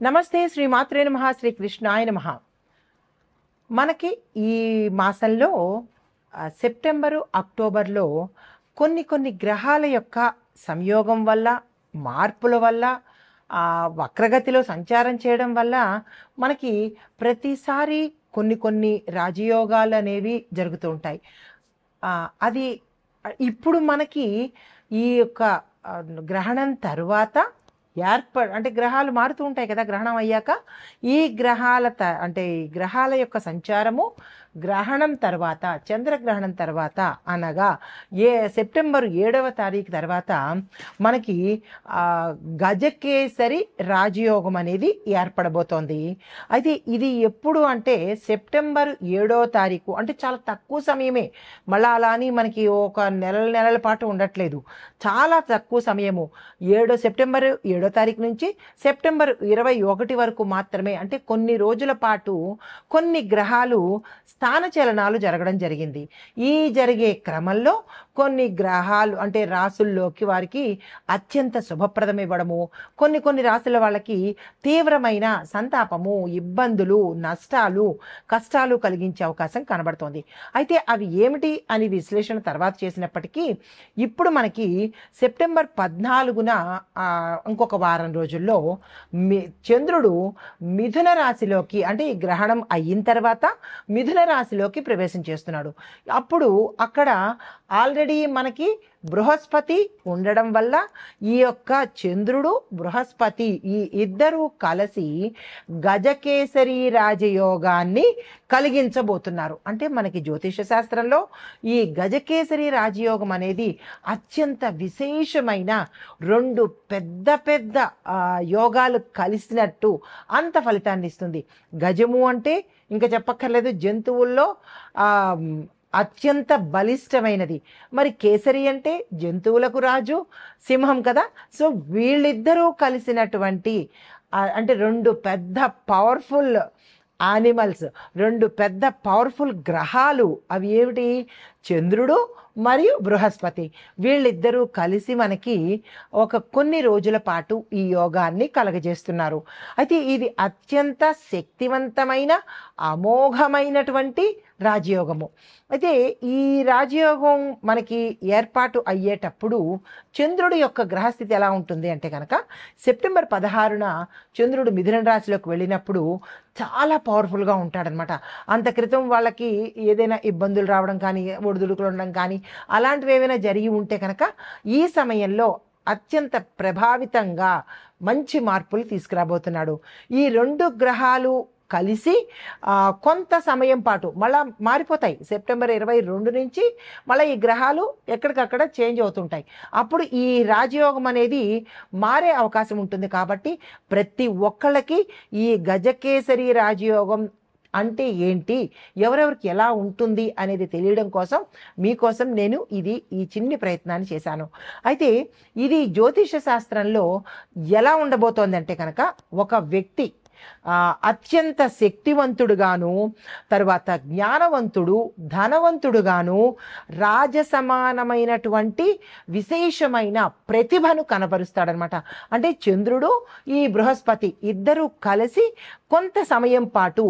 నమస్తే శ్రీ మాత్రే నమః శ్రీ కృష్ణాయ నమః. మనకి ఈ మాసంలో సెప్టెంబరు అక్టోబర్లో కొన్ని గ్రహాల యొక్క సంయోగం వల్ల, మార్పుల వల్ల, వక్రగతిలో సంచారం చేయడం వల్ల మనకి ప్రతిసారి కొన్ని రాజయోగాలు అనేవి జరుగుతూ ఉంటాయి. అది ఇప్పుడు మనకి ఈ యొక్క గ్రహణం తరువాత అంటే గ్రహాలు మారుతూ ఉంటాయి కదా. గ్రహణం అయ్యాక ఈ గ్రహాల యొక్క సంచారము గ్రహణం తర్వాత, చంద్రగ్రహణం తర్వాత అనగా సెప్టెంబర్ 7వ తారీఖు తర్వాత మనకి గజకేసరి రాజయోగం అనేది ఏర్పడబోతోంది. అయితే ఇది ఎప్పుడు అంటే సెప్టెంబర్ 7వ తారీఖు, అంటే చాలా తక్కువ సమయమే. మళ్ళీ అలా అని మనకి ఒక నెలల పాటు ఉండట్లేదు, చాలా తక్కువ సమయము. సెప్టెంబర్ 7వ తారీఖు నుంచి సెప్టెంబర్ 21 వరకు మాత్రమే, అంటే కొన్ని రోజుల పాటు కొన్ని గ్రహాలు స్థానచలనాలు జరగడం జరిగింది. ఈ జరిగే క్రమంలో కొన్ని గ్రహాలు అంటే రాసుల్లోకి వారికి అత్యంత శుభప్రదం ఇవ్వడము, కొన్ని రాసుల వాళ్ళకి తీవ్రమైన సంతాపము, ఇబ్బందులు, నష్టాలు, కష్టాలు కలిగించే అవకాశం కనబడుతోంది. అయితే అవి ఏమిటి అని విశ్లేషణ తర్వాత చేసినప్పటికీ ఇప్పుడు మనకి సెప్టెంబర్ 14న ఇంకొక వారం రోజుల్లో చంద్రుడు మిథున రాశిలోకి, అంటే ఈ గ్రహణం అయిన తర్వాత మిథున రాశిలోకి ప్రవేశం చేస్తున్నాడు. అప్పుడు అక్కడ ఆల్రెడీ మనకి బృహస్పతి ఉండడం వల్ల ఈ యొక్క చంద్రుడు బృహస్పతి ఈ ఇద్దరూ కలిసి గజకేసరి రాజయోగాన్ని కలిగించబోతున్నారు. అంటే మనకి జ్యోతిష శాస్త్రంలో ఈ గజకేసరి రాజయోగం అనేది అత్యంత విశేషమైన రెండు పెద్ద యోగాలు కలిసినట్టు అంత ఫలితాన్ని ఇస్తుంది. గజము అంటే ఇంకా చెప్పక్కర్లేదు, జంతువుల్లో అత్యంత బలిష్టమైనది. మరి కేసరి అంటే జంతువులకు రాజు, సింహం కదా. సో వీళ్ళిద్దరూ కలిసినటువంటి అంటే రెండు పెద్ద పవర్ఫుల్ యానిమల్స్, రెండు పెద్ద పవర్ఫుల్ గ్రహాలు. అవి ఏమిటి? చంద్రుడు మరియు బృహస్పతి. వీళ్ళిద్దరూ కలిసి మనకి కొన్ని రోజుల పాటు ఈ యోగాన్ని కలగజేస్తున్నారు. అయితే ఇది అత్యంత శక్తివంతమైన అమోఘమైనటువంటి రాజయోగము. అయితే ఈ రాజయోగం మనకి ఏర్పాటు అయ్యేటప్పుడు చంద్రుడి యొక్క గ్రహస్థితి ఎలా ఉంటుంది అంటే కనుక సెప్టెంబర్ 16న చంద్రుడు మిథున రాశిలోకి వెళ్ళినప్పుడు చాలా పవర్ఫుల్గా ఉంటాడనమాట. అంత క్రితం వాళ్ళకి ఏదైనా ఇబ్బందులు రావడం కానీ, ఒడిదుడుకులు ఉండడం కానీ అలాంటివి ఏమైనా జరిగి ఉంటే కనుక ఈ సమయంలో అత్యంత ప్రభావితంగా మంచి మార్పులు తీసుకురాబోతున్నాడు. ఈ రెండు గ్రహాలు కలిసి కొంత సమయం పాటు మళ్ళా మారిపోతాయి. సెప్టెంబర్ 22 నుంచి మళ్ళీ ఈ గ్రహాలు ఎక్కడికక్కడ చేంజ్ అవుతుంటాయి. అప్పుడు ఈ రాజయోగం అనేది మారే అవకాశం ఉంటుంది. కాబట్టి ప్రతి ఒక్కళ్ళకి ఈ గజకేసరి రాజయోగం అంటే ఏంటి, ఎవరెవరికి ఎలా ఉంటుంది అనేది తెలియడం కోసం మీకోసం నేను ఈ చిన్ని ప్రయత్నాన్ని చేశాను. అయితే ఇది జ్యోతిష శాస్త్రంలో ఎలా ఉండబోతోంది అంటే కనుక ఒక వ్యక్తి అత్యంత శక్తివంతుడుగాను, తర్వాత జ్ఞానవంతుడు, ధనవంతుడుగాను, రాజసమానమైనటువంటి విశేషమైన ప్రతిభను కనబరుస్తాడనమాట. అంటే చంద్రుడు ఈ బృహస్పతి ఇద్దరూ కలిసి కొంత సమయం పాటు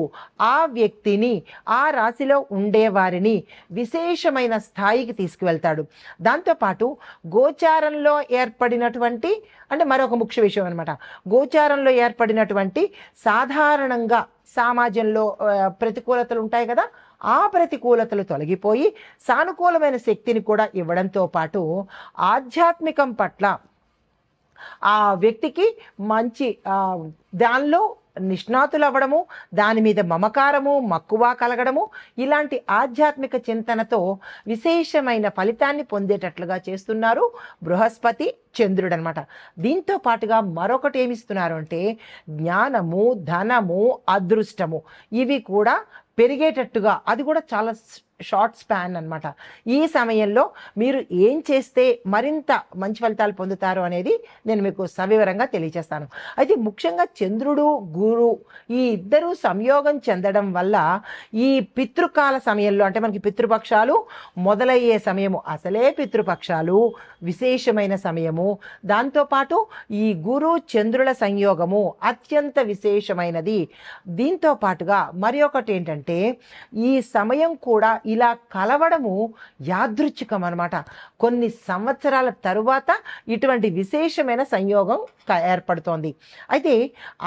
ఆ వ్యక్తిని, ఆ రాశిలో ఉండేవారిని విశేషమైన స్థాయికి తీసుకువెళ్తాడు. దాంతోపాటు గోచారంలో ఏర్పడినటువంటి, అంటే మరొక ముఖ్య విషయం అనమాట, గోచారంలో ఏర్పడినటువంటి సాధారణంగా సమాజంలో ప్రతికూలతలు ఉంటాయి కదా, ఆ ప్రతికూలతలు తొలగిపోయి సానుకూలమైన శక్తిని కూడా ఇవ్వడంతో పాటు ఆధ్యాత్మికం పట్ల ఆ వ్యక్తికి మంచి దానిలో నిష్ణాతులు అవ్వడము, దాని మీద మమకారము, మక్కువ కలగడము, ఇలాంటి ఆధ్యాత్మిక చింతనతో విశేషమైన ఫలితాన్ని పొందేటట్లుగా చేస్తున్నారు బృహస్పతి, చంద్రుడు అనమాట. దీంతో పాటుగా మరొకటి ఏమిస్తున్నారు అంటే జ్ఞానము, ధనము, అదృష్టము ఇవి కూడా పెరిగేటట్టుగా, అది కూడా చాలా షార్ట్ స్పాన్ అన్నమాట. ఈ సమయంలో మీరు ఏం చేస్తే మరింత మంచి ఫలితాలు పొందుతారు అనేది నేను మీకు సవివరంగా తెలియజేస్తాను. అయితే ముఖ్యంగా చంద్రుడు గురు ఈ ఇద్దరు సంయోగం చెందడం వల్ల ఈ పితృకాల సమయంలో, అంటే మనకి పితృపక్షాలు మొదలయ్యే సమయము, అసలే పితృపక్షాలు విశేషమైన సమయము, దాంతోపాటు ఈ గురు చంద్రుల సంయోగము అత్యంత విశేషమైనది. దీంతో పాటుగా మరి ఒకటి ఏంటంటే ఈ సమయం కూడా ఇలా కలవడము యాదృచ్ఛికం అన్నమాట. కొన్ని సంవత్సరాల తరువాత ఇటువంటి విశేషమైన సంయోగం ఏర్పడుతోంది. అయితే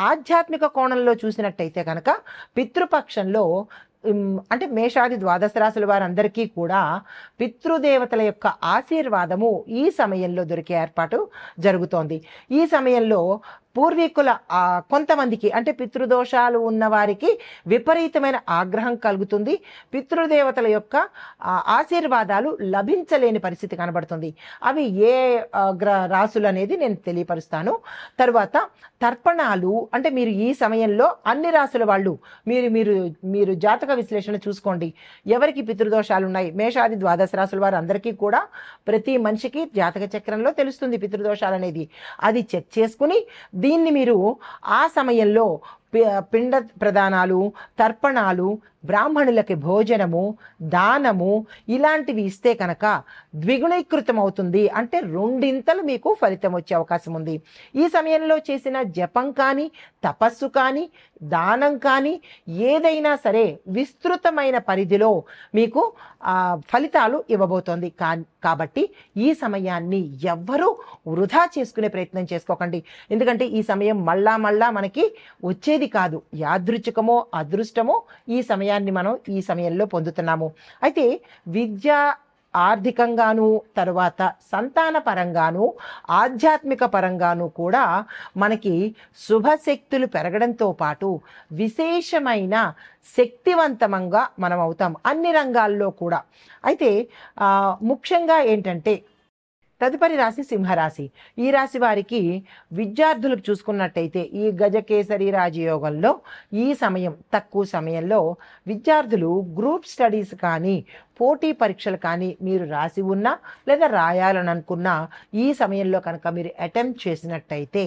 ఆధ్యాత్మిక కోణంలో చూసినట్టయితే కనుక పితృపక్షంలో అంటే మేషాది ద్వాదశ రాశుల వారందరికీ కూడా పితృదేవతల యొక్క ఆశీర్వాదము ఈ సమయంలో దొరికే ఏర్పాటు జరుగుతోంది. ఈ సమయంలో పూర్వీకుల కొంతమందికి అంటే పితృదోషాలు ఉన్న వారికి విపరీతమైన ఆగ్రహం కలుగుతుంది. పితృదేవతల యొక్క ఆశీర్వాదాలు లభించలేని పరిస్థితి కనబడుతుంది. అవి ఏ రాసులు అనేది నేను తెలియపరుస్తాను. తర్వాత తర్పణాలు, అంటే మీరు ఈ సమయంలో అన్ని రాసుల వాళ్ళు మీరు జాతక విశ్లేషణ చూసుకోండి. ఎవరికి పితృదోషాలు ఉన్నాయి, మేషాది ద్వాదశ రాసుల వారు అందరికీ కూడా ప్రతి మనిషికి జాతక చక్రంలో తెలుస్తుంది పితృదోషాలు అనేది. అది చెక్ చేసుకుని దీన్ని మీరు ఆ సమయంలో పిండ ప్రదానాలు, తర్పణాలు, బ్రాహ్మణులకి భోజనము, దానము ఇలాంటివి ఇస్తే కనుక ద్విగుణీకృతం అవుతుంది. అంటే రెండింతలు మీకు ఫలితం వచ్చే అవకాశం ఉంది. ఈ సమయంలో చేసిన జపం కానీ, తపస్సు కానీ, దానం కానీ ఏదైనా సరే విస్తృతమైన పరిధిలో మీకు ఫలితాలు ఇవ్వబోతోంది. కాబట్టి ఈ సమయాన్ని ఎవ్వరూ వృధా చేసుకునే ప్రయత్నం చేసుకోకండి. ఎందుకంటే ఈ సమయం మళ్ళా మనకి వచ్చేది కాదు. యాదృచ్ఛికమో అదృష్టమో ఈ సమయాన్ని మనం ఈ సమయంలో పొందుతున్నాము. అయితే విద్య ఆర్థికంగాను, తరువాత సంతాన పరంగాను, ఆధ్యాత్మిక పరంగాను కూడా మనకి శుభశక్తులు పెరగడంతో పాటు విశేషమైన శక్తివంతంగా మనం అవుతాం అన్ని రంగాల్లో కూడా. అయితే ముఖ్యంగా ఏంటంటే తదుపరి రాశి సింహరాశి. ఈ రాశి వారికి విద్యార్థులకు చూసుకున్నట్టయితే ఈ గజకేసరి రాజయోగంలో ఈ సమయం తక్కువ సమయంలో విద్యార్థులు గ్రూప్ స్టడీస్ కానీ, పోటీ పరీక్షలు కానీ మీరు రాసి ఉన్నా లేదా రాయాలని అనుకున్నా ఈ సమయంలో కనుక మీరు అటెంప్ట్ చేసినట్టయితే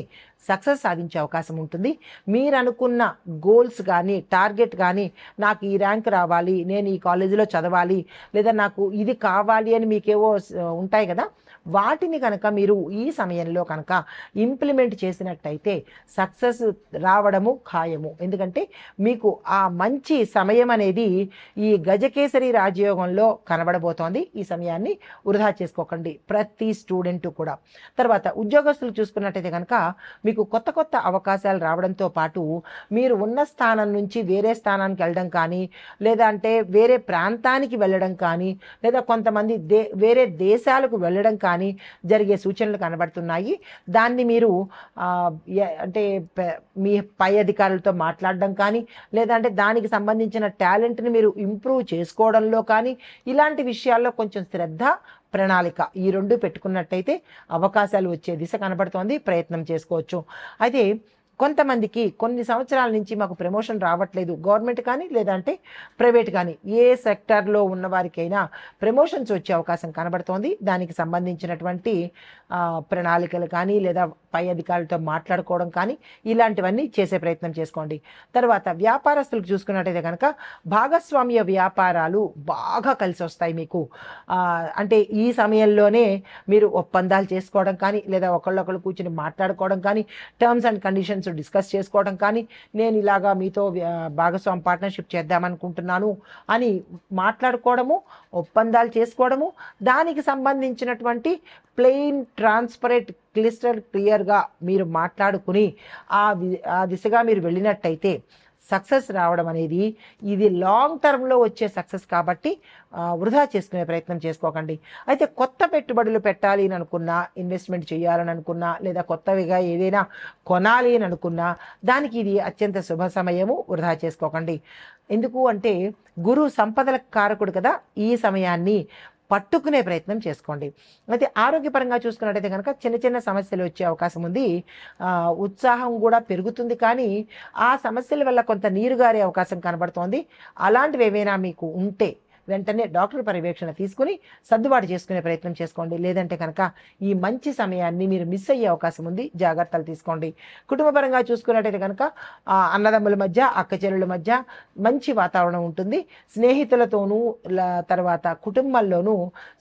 సక్సెస్ సాధించే అవకాశం ఉంటుంది. మీరు అనుకున్న గోల్స్ కానీ, టార్గెట్ కానీ, నాకు ఈ ర్యాంక్ రావాలి, నేను ఈ కాలేజీలో చదవాలి, లేదా నాకు ఇది కావాలి అని మీకేవో ఉంటాయి కదా, వాటిని కనుక మీరు ఈ సమయంలో కనుక ఇంప్లిమెంట్ చేసినట్టయితే సక్సెస్ రావడము ఖాయము. ఎందుకంటే మీకు ఆ మంచి సమయం అనేది ఈ గజకేసరి రాజయోగంలో కనబడబోతోంది. ఈ సమయాన్ని వృధా చేసుకోకండి ప్రతి స్టూడెంట్ కూడా. తర్వాత ఉద్యోగస్తులు చూసుకున్నట్టయితే కనుక మీకు కొత్త కొత్త అవకాశాలు రావడంతో పాటు మీరు ఉన్న స్థానం నుంచి వేరే స్థానానికి వెళ్ళడం కానీ, లేదా అంటే వేరే ప్రాంతానికి వెళ్ళడం కానీ, లేదా కొంతమంది వేరే దేశాలకు వెళ్ళడం కానీ జరిగే సూచనలు కనబడుతున్నాయి. దాన్ని మీరు అంటే మీ పై అధికారులతో మాట్లాడడం కానీ, లేదంటే దానికి సంబంధించిన టాలెంట్ని మీరు ఇంప్రూవ్ చేసుకోవడంలో కానీ, ఇలాంటి విషయాల్లో కొంచెం శ్రద్ధ, ప్రణాళిక ఈ రెండు పెట్టుకున్నట్టయితే అవకాశాలు వచ్చే దిశ కనబడుతోంది. ప్రయత్నం చేసుకోవచ్చు. అయితే కొంతమందికి కొన్ని సంవత్సరాల నుంచి మాకు ప్రమోషన్ రావట్లేదు, గవర్నమెంట్ కానీ లేదంటే ప్రైవేట్ కానీ ఏ సెక్టార్లో ఉన్న వారికైనా ప్రమోషన్స్ వచ్చే అవకాశం కనబడుతోంది. దానికి సంబంధించినటువంటి ప్రణాళికలు కానీ, లేదా పై అధికారులతో మాట్లాడుకోవడం కానీ, ఇలాంటివన్నీ చేసే ప్రయత్నం చేసుకోండి. తర్వాత వ్యాపారస్తులకు చూసుకున్నట్టయితే కనుక భాగస్వామ్య వ్యాపారాలు బాగా కలిసి వస్తాయి మీకు. అంటే ఈ సమయంలోనే మీరు ఒప్పందాలు చేసుకోవడం కానీ, లేదా ఒకళ్ళొకళ్ళు కూర్చుని మాట్లాడుకోవడం కానీ, టర్మ్స్ అండ్ కండిషన్స్ డిస్కస్ చేసుకోవడం కానీ, నేను ఇలాగా మీతో భాగస్వామి పార్ట్నర్షిప్ చేద్దామనుకుంటున్నాను అని మాట్లాడుకోవడము, ఒప్పందాలు చేసుకోవడము, దానికి సంబంధించినటువంటి ప్లెయిన్, ట్రాన్స్పరెంట్, క్లియర్గా మీరు మాట్లాడుకుని ఆ దిశగా మీరు వెళ్ళినట్టయితే సక్సెస్ రావడం అనేది ఇది లాంగ్ టర్మ్లో వచ్చే సక్సెస్ కాబట్టి వృధా చేసుకునే ప్రయత్నం చేసుకోకండి. అయితే కొత్త పెట్టుబడులు పెట్టాలి అని అనుకున్నా, ఇన్వెస్ట్మెంట్ చేయాలని అనుకున్నా, లేదా కొత్తవిగా ఏదైనా కొనాలి అని అనుకున్నా దానికి ఇది అత్యంత శుభ సమయము. వృధా చేసుకోకండి. ఎందుకు అంటే గురు సంపదల కారకుడు కదా. ఈ సమయాన్ని పట్టుకునే ప్రయత్నం చేసుకోండి. అయితే ఆరోగ్యపరంగా చూసుకున్నట్టయితే కనుక చిన్న చిన్న సమస్యలు వచ్చే అవకాశం ఉంది. ఉత్సాహం కూడా పెరుగుతుంది, కానీ ఆ సమస్యల వల్ల కొంత నీరు గారే అవకాశం కనబడుతోంది. అలాంటివి ఏవైనా మీకు ఉంటే వెంటనే డాక్టర్ పర్యవేక్షణ తీసుకుని సర్దుబాటు చేసుకునే ప్రయత్నం చేసుకోండి. లేదంటే కనుక ఈ మంచి సమయాన్ని మీరు మిస్ అయ్యే అవకాశం ఉంది. జాగ్రత్తలు తీసుకోండి. కుటుంబపరంగా చూసుకున్నట్టయితే కనుక అన్నదమ్ముల మధ్య, అక్క చెల్లెల మధ్య మంచి వాతావరణం ఉంటుంది. స్నేహితులతోనూ తర్వాత కుటుంబంలోనూ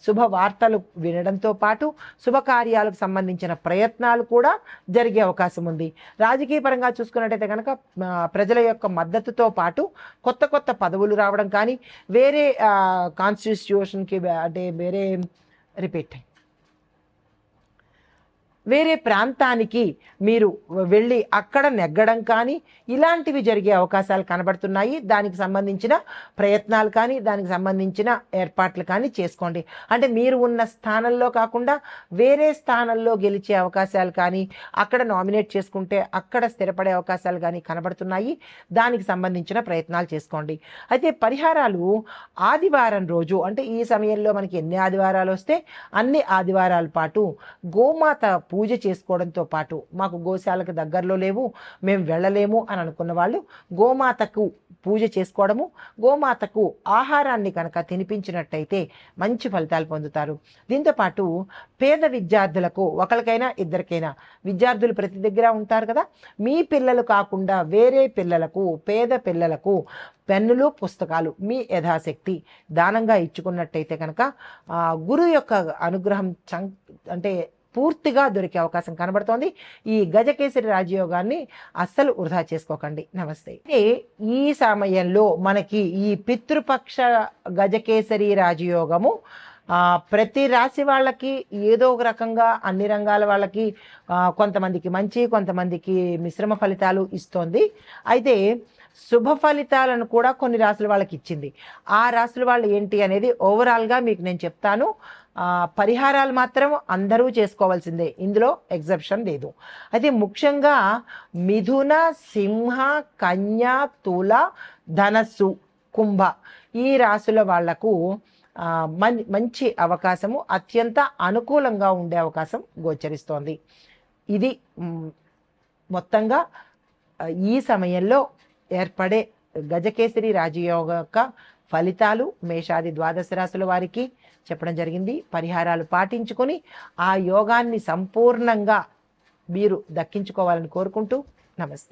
శుభవార్తలు వినడంతో పాటు శుభకార్యాలకు సంబంధించిన ప్రయత్నాలు కూడా జరిగే అవకాశం ఉంది. రాజకీయ పరంగా చూసుకున్నట్టయితే కనుక ప్రజల యొక్క మద్దతుతో పాటు కొత్త కొత్త పదవులు రావడం కానీ, వేరే కాన్స్టిట్యూషన్కి అంటే వేరే ప్రాంతానికి మీరు వెళ్ళి అక్కడ నెగ్గడం కానీ ఇలాంటివి జరిగే అవకాశాలు కనబడుతున్నాయి. దానికి సంబంధించిన ప్రయత్నాలు కానీ, దానికి సంబంధించిన ఏర్పాట్లు కానీ చేసుకోండి. అంటే మీరు ఉన్న స్థానంలో కాకుండా వేరే స్థానంలో గెలిచే అవకాశాలు కానీ, అక్కడ నామినేట్ చేసుకుంటే అక్కడ స్థిరపడే అవకాశాలు కానీ కనబడుతున్నాయి. దానికి సంబంధించిన ప్రయత్నాలు చేసుకోండి. అయితే పరిహారాలు ఆదివారం రోజు, అంటే ఈ సమయంలో మనకి ఎన్ని ఆదివారాలు వస్తే అన్ని ఆదివారాల పాటు గోమాత పూజ చేసుకోవడంతో పాటు, మాకు గోశాలకు దగ్గరలో లేవు, మేము వెళ్ళలేము అని అనుకున్న వాళ్ళు గోమాతకు పూజ చేసుకోవడము, గోమాతకు ఆహారాన్ని కనుక తినిపించినట్టయితే మంచి ఫలితాలు పొందుతారు. దీంతోపాటు పేద విద్యార్థులకు, ఒకరికైనా ఇద్దరికైనా, విద్యార్థులు ప్రతి దగ్గర ఉంటారు కదా, మీ పిల్లలు కాకుండా వేరే పిల్లలకు, పేద పిల్లలకు పెన్నులు, పుస్తకాలు మీ యథాశక్తి దానంగా ఇచ్చుకున్నట్టయితే కనుక గురువు యొక్క అనుగ్రహం అంటే పూర్తిగా దొరికే అవకాశం కనబడుతోంది. ఈ గజకేసరి రాజయోగాన్ని అస్సలు వృధా చేసుకోకండి. నమస్తే. ఈ సమయంలో మనకి ఈ పితృపక్ష గజకేసరి రాజయోగము ప్రతి రాశి వాళ్ళకి ఏదో ఒక రకంగా, అన్ని రంగాల వాళ్ళకి కొంతమందికి మంచి, కొంతమందికి మిశ్రమ ఫలితాలు ఇస్తోంది. అయితే శుభ ఫలితాలను కూడా కొన్ని రాశుల వాళ్ళకి ఇచ్చింది. ఆ రాశుల వాళ్ళు ఏంటి అనేది ఓవరాల్గా మీకు నేను చెప్తాను. పరిహారాలు మాత్రం అందరూ చేసుకోవాల్సిందే, ఇందులో ఎగ్జెప్షన్ లేదు. అయితే ముఖ్యంగా మిథున, సింహ, కన్య, తుల, ధనస్సు, కుంభ ఈ రాశుల వాళ్లకు మంచి అవకాశము, అత్యంత అనుకూలంగా ఉండే అవకాశం గోచరిస్తోంది. ఇది మొత్తంగా ఈ సమయంలో ఏర్పడే గజకేసరి రాజయోగ యొక్క ఫలితాలు మేషాది ద్వాదశ రాశుల వారికి చెప్పడం జరిగింది. పరిహారాలు పాటించుకొని ఆ యోగాన్ని సంపూర్ణంగా మీరు దక్కించుకోవాలని కోరుకుంటూ నమస్తే.